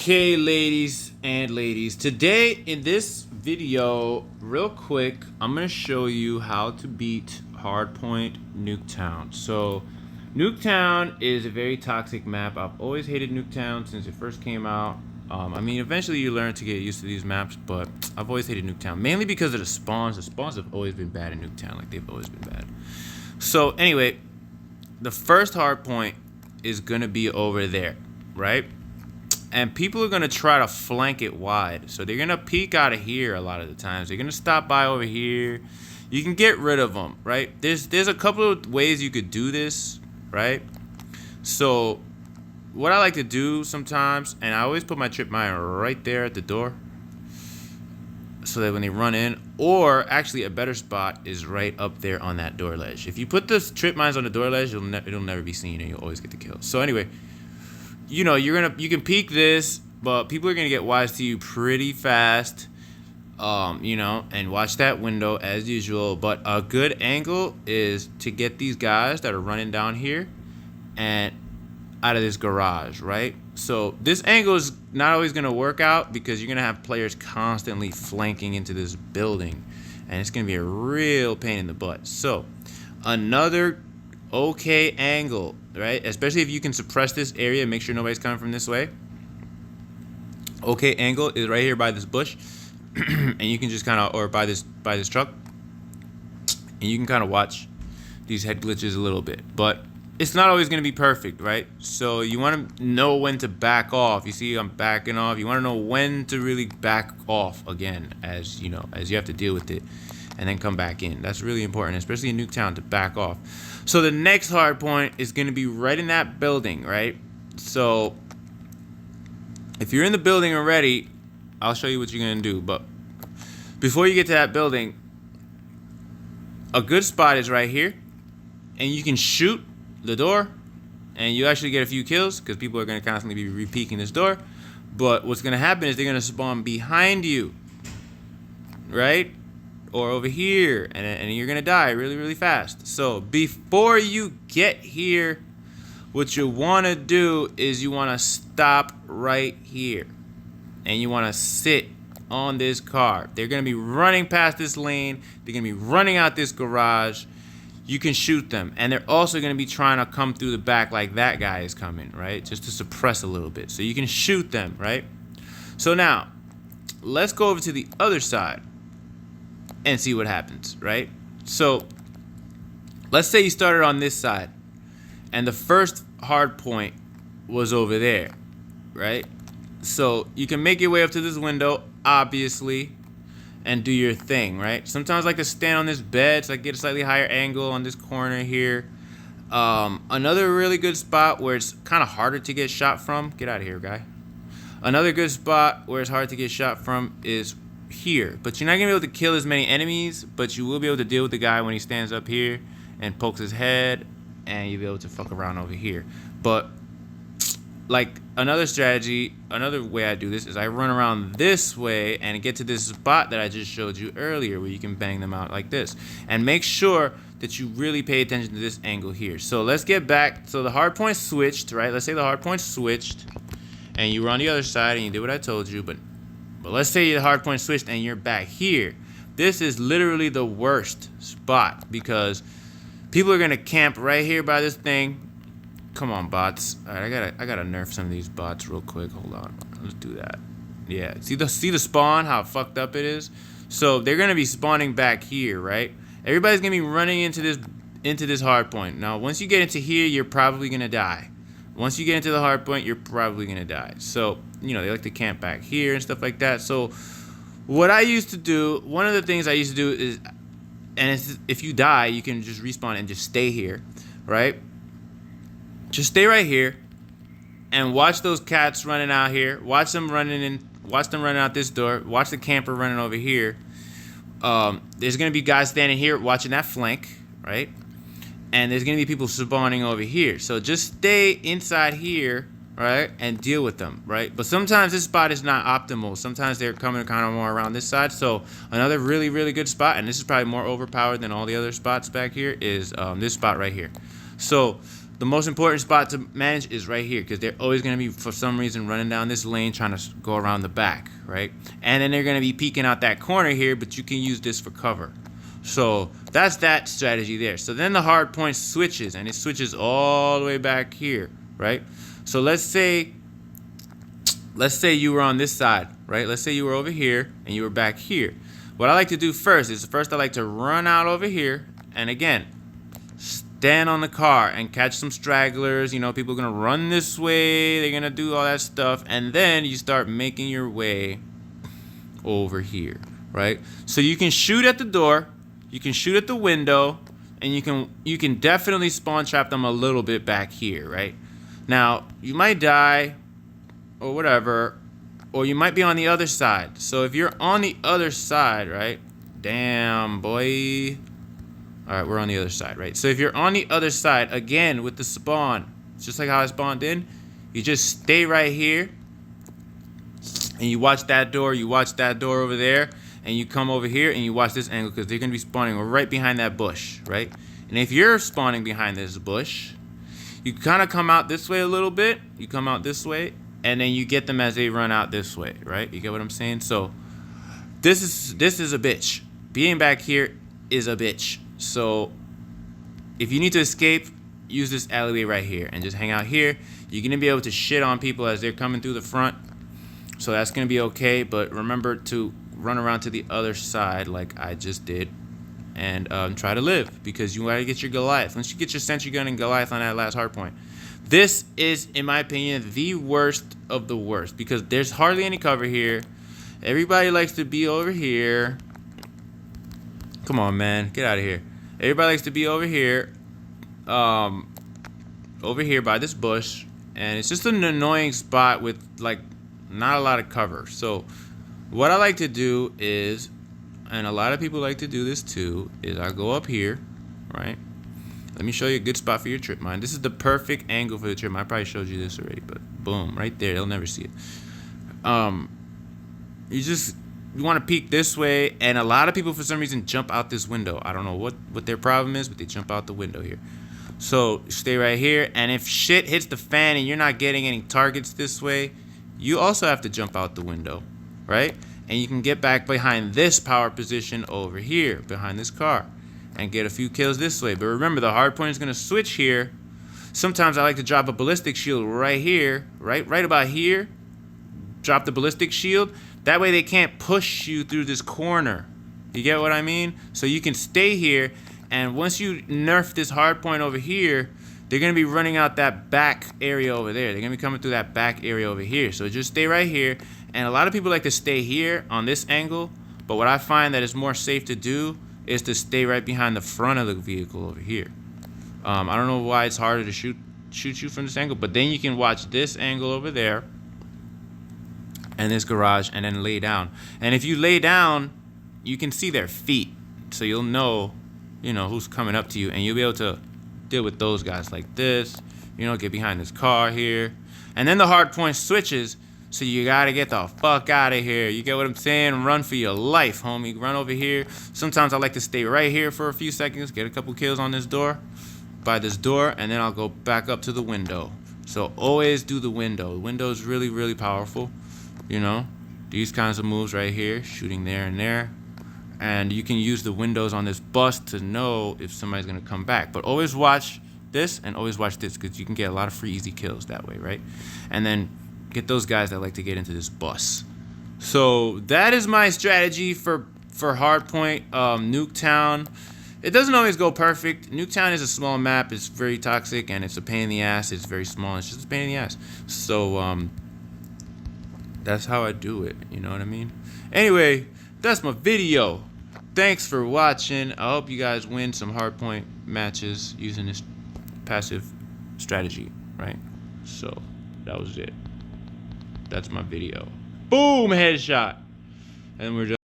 Okay, ladies, today in this video, real quick, I'm gonna show you how to beat Hardpoint Nuketown. So Nuketown is a very toxic map. I've always hated Nuketown since it first came out. I mean, eventually you learn to get used to these maps, but I've always hated Nuketown, mainly because of the spawns. The spawns have always been bad in Nuketown, like they've always been bad. So anyway, the first hardpoint is gonna be over there, right? And people are gonna try to flank it wide. So they're gonna peek out of here a lot of the times. They're gonna stop by over here. You can get rid of them, right? There's a couple of ways you could do this, right? So what I like to do sometimes, and I always put my trip mine right there at the door, so that when they run in, or actually a better spot is right up there on that door ledge. If you put the trip mines on the door ledge, it'll never be seen and you'll always get the kill. So anyway, you know, you can peek this, but people are gonna get wise to you pretty fast. You know, and watch that window as usual. But a good angle is to get these guys that are running down here and out of this garage, right? So this angle is not always gonna work out because you're gonna have players constantly flanking into this building, and it's gonna be a real pain in the butt. So another okay angle, right? Especially if you can suppress this area, make sure nobody's coming from this way. Okay angle is right here by this bush, and you can just kind of, or by this truck, and you can kind of watch these head glitches a little bit, but it's not always going to be perfect, right? So you want to know when to back off. You see I'm backing off. You want to know when to really back off again, as you know, as you have to deal with it, and then come back in. That's really important, especially in Nuketown, to back off. So the next hard point is going to be right in that building, right? So if you're in the building already, I'll show you what you're going to do. But before you get to that building, a good spot is right here, and you can shoot the door, and you actually get a few kills because people are going to constantly be re-peeking this door. But what's going to happen is they're going to spawn behind you, right? Or over here, and you're gonna die really, really fast. So before you get here, what you wanna do is you wanna stop right here, and you wanna sit on this car. They're gonna be running past this lane. They're gonna be running out this garage. You can shoot them, and they're also gonna be trying to come through the back like that guy is coming, right? Just to suppress a little bit, so you can shoot them, right? So now, let's go over to the other side and see what happens, right? So let's say you started on this side and the first hard point was over there, right? So you can make your way up to this window, obviously, and do your thing, right? Sometimes I like to stand on this bed so I get a slightly higher angle on this corner here. Another really good spot where it's kind of harder to get shot from, get out of here, guy. Another good spot where it's hard to get shot from is here, but you're not gonna be able to kill as many enemies, but you will be able to deal with the guy when he stands up here and pokes his head, and you'll be able to fuck around over here. But like another strategy, another way I do this is I run around this way and get to this spot that I just showed you earlier where you can bang them out like this, and make sure that you really pay attention to this angle here. So let's get back. So the hard point switched, right? Let's say the hard point switched and you were on the other side and you did what I told you, but let's say the hard point switched and you're back here. This is literally the worst spot because people are gonna camp right here by this thing. Come on, bots. All right, I gotta nerf some of these bots real quick. Hold on, let's do that. Yeah, see the spawn, how fucked up it is. So they're gonna be spawning back here, right? Everybody's gonna be running into this hard point. Now, once you get into here, you're probably gonna die. Once you get into the hard point, you're probably gonna die. So, you know, they like to camp back here and stuff like that. So what I used to do, one of the things I used to do is, and if you die, you can just respawn and just stay here, right? Just stay right here and watch those cats running out here. Watch them running out this door. Watch the camper running over here. There's gonna be guys standing here watching that flank, right? And there's gonna be people spawning over here. So just stay inside here, right, and deal with them, right? But sometimes this spot is not optimal. Sometimes they're coming kind of more around this side. So another really, really good spot, and this is probably more overpowered than all the other spots back here, is this spot right here. So the most important spot to manage is right here, because they're always going to be, for some reason, running down this lane trying to go around the back, right? And then they're going to be peeking out that corner here, but you can use this for cover. So that's that strategy there. So then the hard point switches, and it switches all the way back here, right? So let's say you were on this side, right? Let's say you were over here and you were back here. What I like to do first is I like to run out over here, and again, stand on the car and catch some stragglers. You know, people are gonna run this way, they're gonna do all that stuff, and then you start making your way over here, right? So you can shoot at the door, you can shoot at the window, and you can definitely spawn trap them a little bit back here, right? Now, you might die or whatever, or you might be on the other side. So if you're on the other side, right? Damn, boy. All right, we're on the other side, right? So if you're on the other side, again, with the spawn, just like how I spawned in, you just stay right here, and you watch that door over there, and you come over here, and you watch this angle, because they're going to be spawning right behind that bush, right? And if you're spawning behind this bush, you kind of come out this way a little bit, you come out this way, and then you get them as they run out this way, right? You get what I'm saying? So this is a bitch. Being back here is a bitch. So if you need to escape, use this alleyway right here and just hang out here. You're gonna be able to shit on people as they're coming through the front, so that's gonna be okay. But remember to run around to the other side like I just did, and try to live, because you gotta get your Goliath. Once you get your sentry gun and Goliath on that last hard point, this is, in my opinion, the worst of the worst, because there's hardly any cover here. Everybody likes to be over here. Come on, man, get out of here. Everybody likes to be over here by this bush, and it's just an annoying spot with like not a lot of cover. So what I like to do is, and a lot of people like to do this too, is I go up here, right? Let me show you a good spot for your trip mine. This is the perfect angle for the trip mine. I probably showed you this already, but boom, right there. They'll never see it. You want to peek this way, and a lot of people for some reason jump out this window. I don't know what their problem is, but they jump out the window here. So stay right here, and if shit hits the fan and you're not getting any targets this way, you also have to jump out the window, right? And you can get back behind this power position over here, behind this car, and get a few kills this way. But remember, the hard point is going to switch here. Sometimes I like to drop a ballistic shield right here, right about here. Drop the ballistic shield. That way they can't push you through this corner. You get what I mean? So you can stay here, and once you nerf this hard point over here, they're going to be running out that back area over there. They're going to be coming through that back area over here. So just stay right here. And a lot of people like to stay here on this angle, but what I find that is more safe to do is to stay right behind the front of the vehicle over here. I don't know why it's harder to shoot you from this angle, but then you can watch this angle over there and this garage, and then lay down. And if you lay down, you can see their feet, so you'll know, who's coming up to you, and you'll be able to deal with those guys like this. Get behind this car here, and then the hard point switches. So you gotta get the fuck out of here. You get what I'm saying? Run for your life, homie. Run over here. Sometimes I like to stay right here for a few seconds, get a couple kills on this door, by this door, and then I'll go back up to the window. So always do the window. The window is really, really powerful. These kinds of moves right here, shooting there and there. And you can use the windows on this bus to know if somebody's gonna come back. But always watch this and always watch this, because you can get a lot of free easy kills that way, right? And then get those guys that like to get into this bus. So that is my strategy for Hardpoint, Nuketown. It doesn't always go perfect. Nuketown is a small map. It's very toxic, and it's a pain in the ass. It's very small. It's just a pain in the ass. So that's how I do it. You know what I mean? Anyway, that's my video. Thanks for watching. I hope you guys win some Hardpoint matches using this passive strategy, right? So that was it. That's my video. Boom, headshot. And we're just